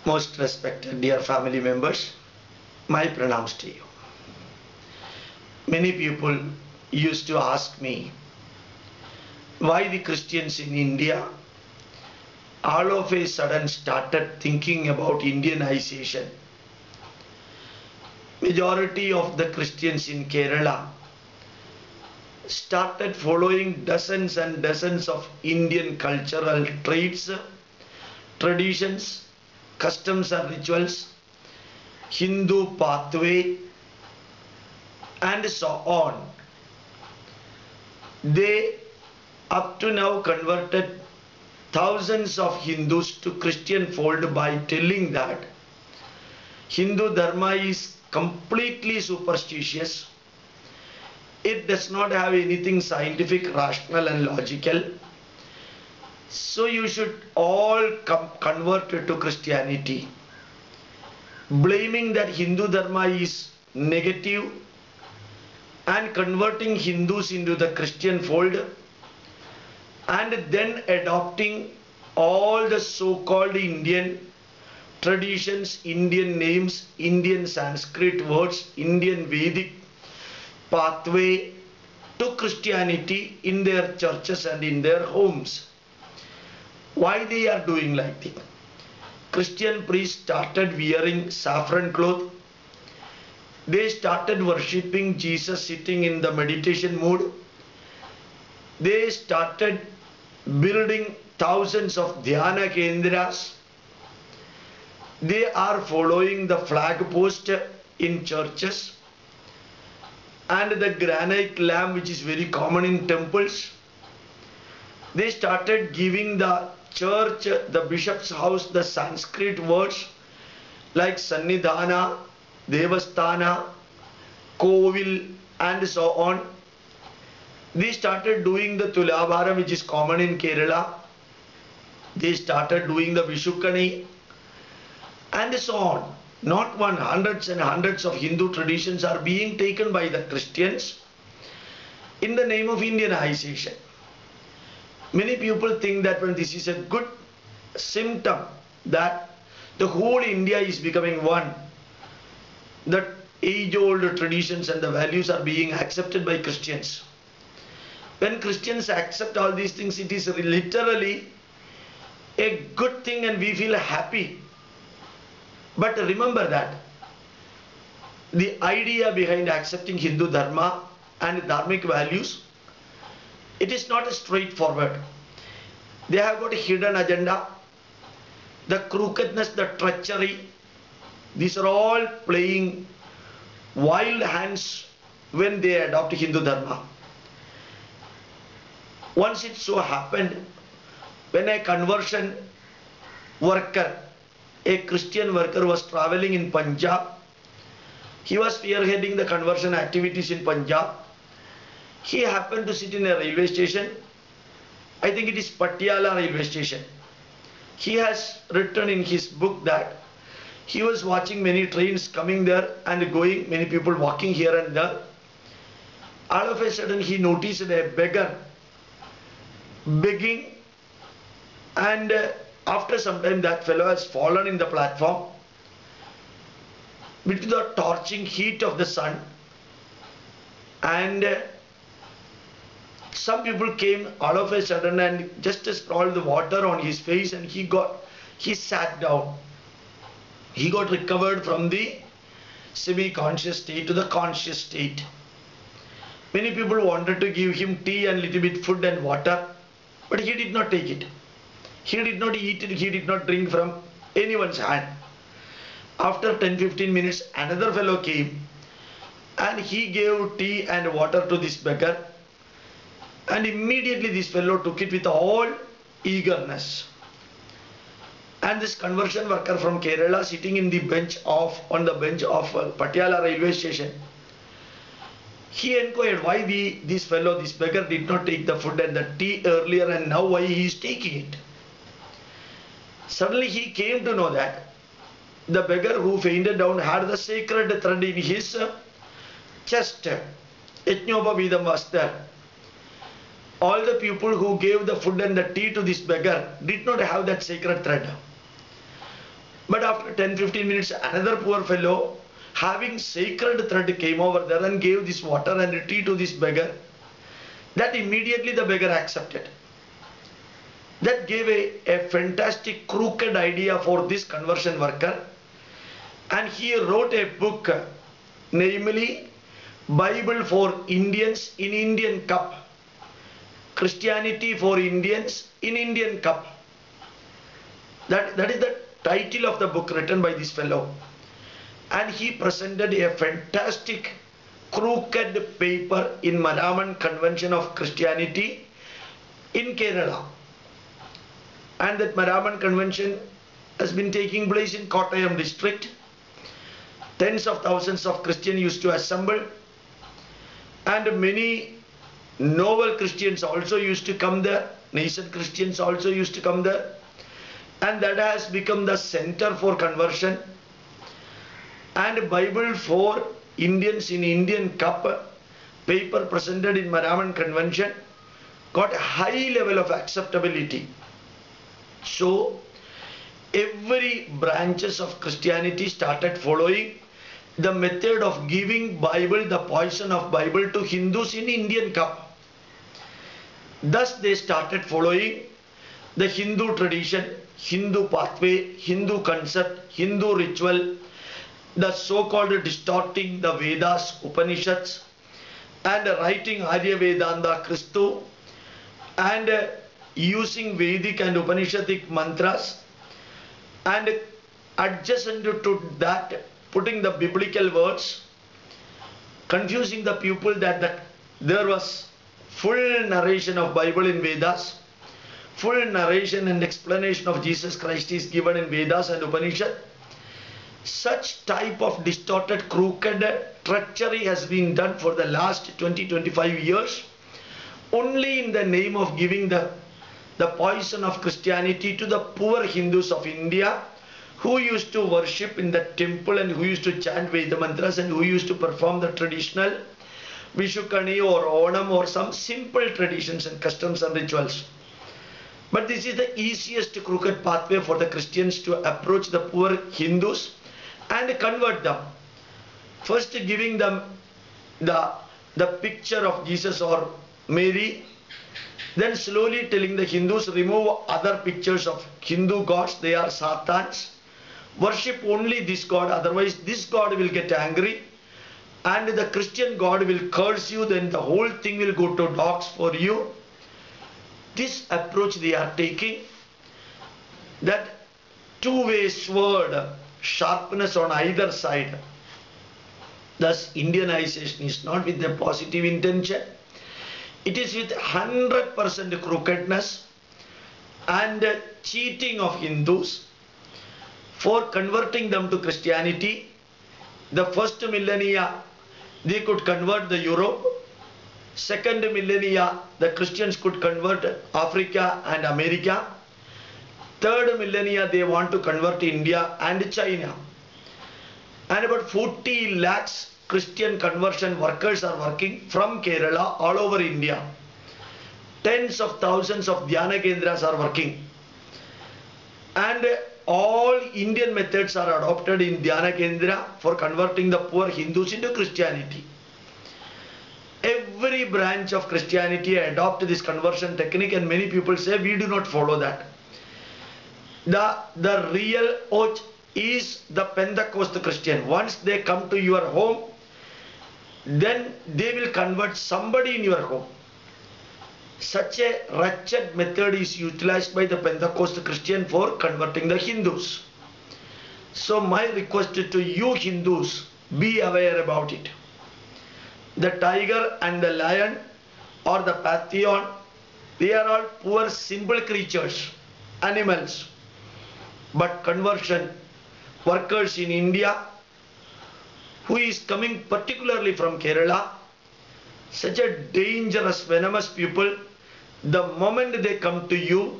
Most respected dear family members, my pranams to you. Many people used to ask me why the Christians in India all of a sudden started thinking about Indianization. Majority of the Christians in Kerala started following dozens and dozens of Indian cultural traits, traditions, customs and rituals, Hindu pathway, and so on. They up to now converted thousands of Hindus to Christian fold by telling that Hindu Dharma is completely superstitious. It does not have anything scientific, rational and logical. So you should all convert to Christianity. Blaming that Hindu Dharma is negative and converting Hindus into the Christian fold, and then adopting all the so-called Indian traditions, Indian names, Indian Sanskrit words, Indian Vedic pathway to Christianity in their churches and in their homes. Why they are doing like that? Christian priests started wearing saffron cloth. They started worshipping Jesus sitting in the meditation mood. They started building thousands of dhyana kendras. They are following the flag post in churches and the granite lamp, which is very common in temples. They started giving the church, the bishop's house, the Sanskrit words like Sannidhana, Devasthana, Kovil and so on. They started doing the Tulabharam, which is common in Kerala. They started doing the Vishukani and so on. Not one, hundreds and hundreds of Hindu traditions are being taken by the Christians in the name of Indianization. Many people think that when this is a good symptom that the whole India is becoming one, that age-old traditions and the values are being accepted by Christians. When Christians accept all these things, it is literally a good thing and we feel happy. But remember that the idea behind accepting Hindu Dharma and dharmic values, it is not straightforward. They have got a hidden agenda. The crookedness, the treachery, these are all playing wild hands when they adopt Hindu Dharma. Once it so happened, when a conversion worker, a Christian worker was traveling in Punjab, he was spearheading the conversion activities in Punjab. He happened to sit in a railway station. I think it is Patiala railway station. He has written in his book that he was watching many trains coming there and going, many people walking here and there. All of a sudden he noticed a beggar begging, and after some time that fellow has fallen in the platform with the torching heat of the sun, and some people came all of a sudden and just sprawled the water on his face, and he sat down. He got recovered from the semi-conscious state to the conscious state. Many people wanted to give him tea and little bit food and water, but he did not take it. He did not eat it, he did not drink from anyone's hand. After 10-15 minutes, another fellow came and he gave tea and water to this beggar, and immediately this fellow took it with all eagerness. And this conversion worker from Kerala, sitting in the on the bench of Patiala railway station, he inquired why this beggar did not take the food and the tea earlier, and now why he is taking it. Suddenly he came to know that the beggar who fainted down had the sacred thread in his chest. Yajñopavidam was there. All the people who gave the food and the tea to this beggar did not have that sacred thread. But after 10-15 minutes, another poor fellow having sacred thread came over there and gave this water and tea to this beggar. That immediately the beggar accepted. That gave a fantastic crooked idea for this conversion worker, and he wrote a book, namely Bible for Indians in Indian Cup, Christianity for Indians in Indian Cup. That is the title of the book written by this fellow, and he presented a fantastic crooked paper in Maraman Convention of Christianity in Kerala. And that Maraman Convention has been taking place in Kottayam district. Tens of thousands of Christians used to assemble, and many noble Christians also used to come there. Nascent Christians also used to come there, and that has become the center for conversion. And Bible for Indians in Indian Cup paper presented in Maraman Convention got a high level of acceptability. So every branches of Christianity started following the method of giving Bible, the poison of Bible, to Hindus in Indian Cup. Thus they started following the Hindu tradition, Hindu pathway, Hindu concept, Hindu ritual, the so-called distorting the Vedas, Upanishads, and writing Arya Vedanta Christu, and using Vedic and Upanishadic mantras, and adjacent to that putting the biblical words, confusing the people that there was full narration of Bible in Vedas, full narration and explanation of Jesus Christ is given in Vedas and Upanishad. Such type of distorted, crooked treachery has been done for the last 20-25 years, only in the name of giving the poison of Christianity to the poor Hindus of India, who used to worship in the temple and who used to chant Veda mantras and who used to perform the traditional Vishukani or Onam or some simple traditions and customs and rituals. But this is the easiest crooked pathway for the Christians to approach the poor Hindus and convert them. First giving them the picture of Jesus or Mary, then slowly telling the Hindus, remove other pictures of Hindu gods, they are Satans. Worship only this God, otherwise this God will get angry and the Christian God will curse you, then the whole thing will go to dogs for you. This approach they are taking, that two-way sword, sharpness on either side. Thus Indianization is not with a positive intention. It is with 100% crookedness and cheating of Hindus for converting them to Christianity. The first millennia they could convert the Europe. Second millennia the Christians could convert Africa and America. Third millennia they want to convert India and China. And about 40 lakhs Christian conversion workers are working from Kerala all over India. Tens of thousands of Dhyana Kendras are working. And all Indian methods are adopted in Dhyana Kendra for converting the poor Hindus into Christianity. Every branch of Christianity adopt this conversion technique, and many people say we do not follow that. The real oath is the Pentecost Christian. Once they come to your home, then they will convert somebody in your home. Such a wretched method is utilized by the Pentecost Christian for converting the Hindus. So my request to you Hindus, be aware about it. The tiger and the lion or the pantheon, they are all poor simple creatures, animals. But conversion workers in India, who is coming particularly from Kerala, such a dangerous, venomous people, the moment they come to you,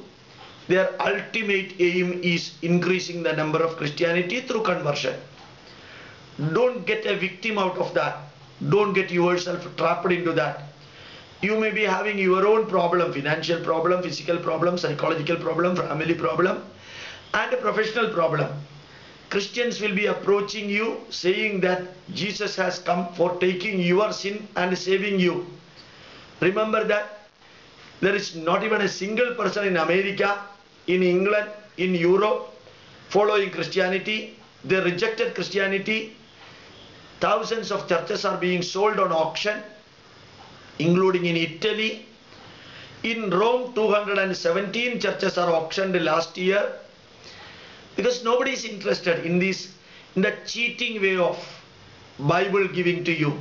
their ultimate aim is increasing the number of Christianity through conversion. Don't get a victim out of that. Don't get yourself trapped into that. You may be having your own problem, financial problem, physical problem, psychological problem, family problem, and a professional problem. Christians will be approaching you saying that Jesus has come for taking your sin and saving you. Remember that there is not even a single person in America, in England, in Europe following Christianity. They rejected Christianity. Thousands of churches are being sold on auction, including in Italy. In Rome, 217 churches are auctioned last year, because nobody is interested in this, in the cheating way of Bible giving to you.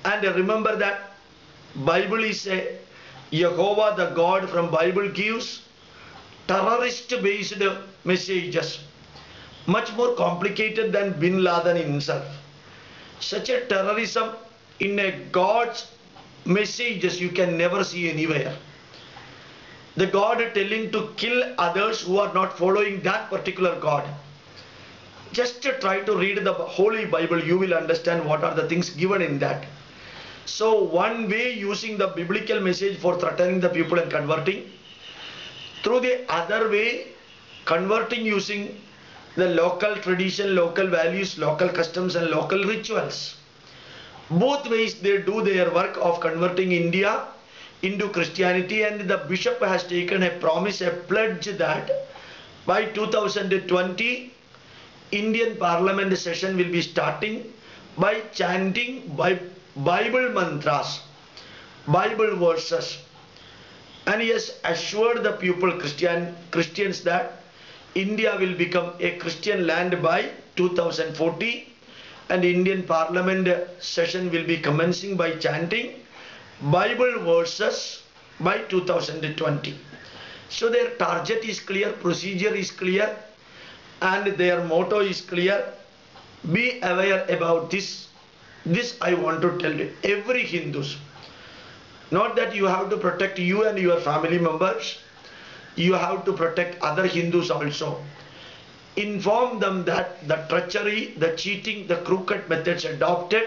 And remember that Bible is a Jehovah the God from Bible gives terrorist based messages, much more complicated than Bin Laden himself. Such a terrorism in a God's messages you can never see anywhere. The God telling to kill others who are not following that particular God. Just try to read the Holy Bible, you will understand what are the things given in that. So one way using the biblical message for threatening the people and converting, through the other way converting using the local tradition, local values, local customs and local rituals. Both ways they do their work of converting India into Christianity, and the bishop has taken a promise, a pledge that by 2020 Indian Parliament session will be starting by chanting Bible mantras, Bible verses, and he has assured the people, Christians, that India will become a Christian land by 2040, and Indian Parliament session will be commencing by chanting Bible verses by 2020. So their target is clear, procedure is clear, and their motto is clear. Be aware about this. This I want to tell you, every Hindus. Not that you have to protect you and your family members, you have to protect other Hindus also. Inform them that the treachery, the cheating, the crooked methods adopted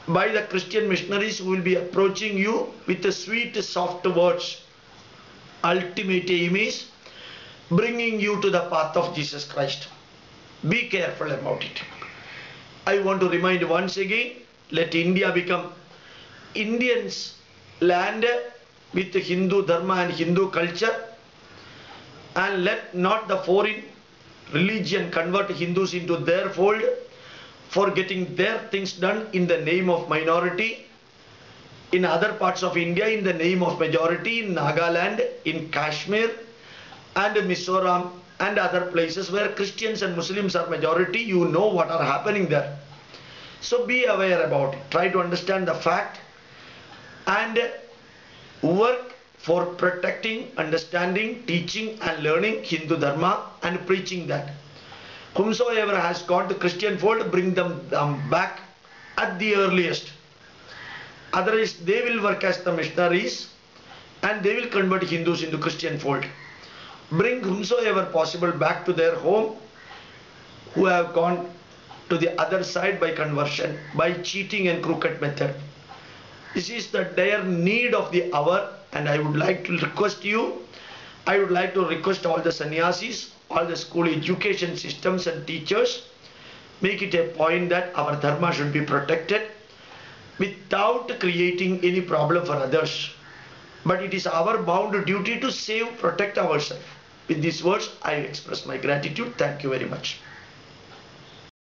by the Christian missionaries who will be approaching you with the sweet soft words, ultimate aim is bringing you to the path of Jesus Christ. Be careful about it. I want to remind once again, let India become Indians land with Hindu dharma and Hindu culture, and let not the foreign religion convert Hindus into their fold for getting their things done in the name of minority in other parts of India, in the name of majority in Nagaland, in Kashmir and Mizoram and other places where Christians and Muslims are majority. You know what are happening there. So be aware about it. Try to understand the fact and work for protecting, understanding, teaching and learning Hindu Dharma and preaching that. Whomsoever has got the Christian fold, bring them back at the earliest. Otherwise, they will work as the missionaries and they will convert Hindus into Christian fold. Bring whomsoever possible back to their home who have gone to the other side by conversion, by cheating and crooked method. This is the dire need of the hour, and I would like to request you, I would like to request all the sannyasis, all the school education systems and teachers, make it a point that our dharma should be protected without creating any problem for others. But it is our bound duty to save, protect ourselves. With these words, I express my gratitude. Thank you very much.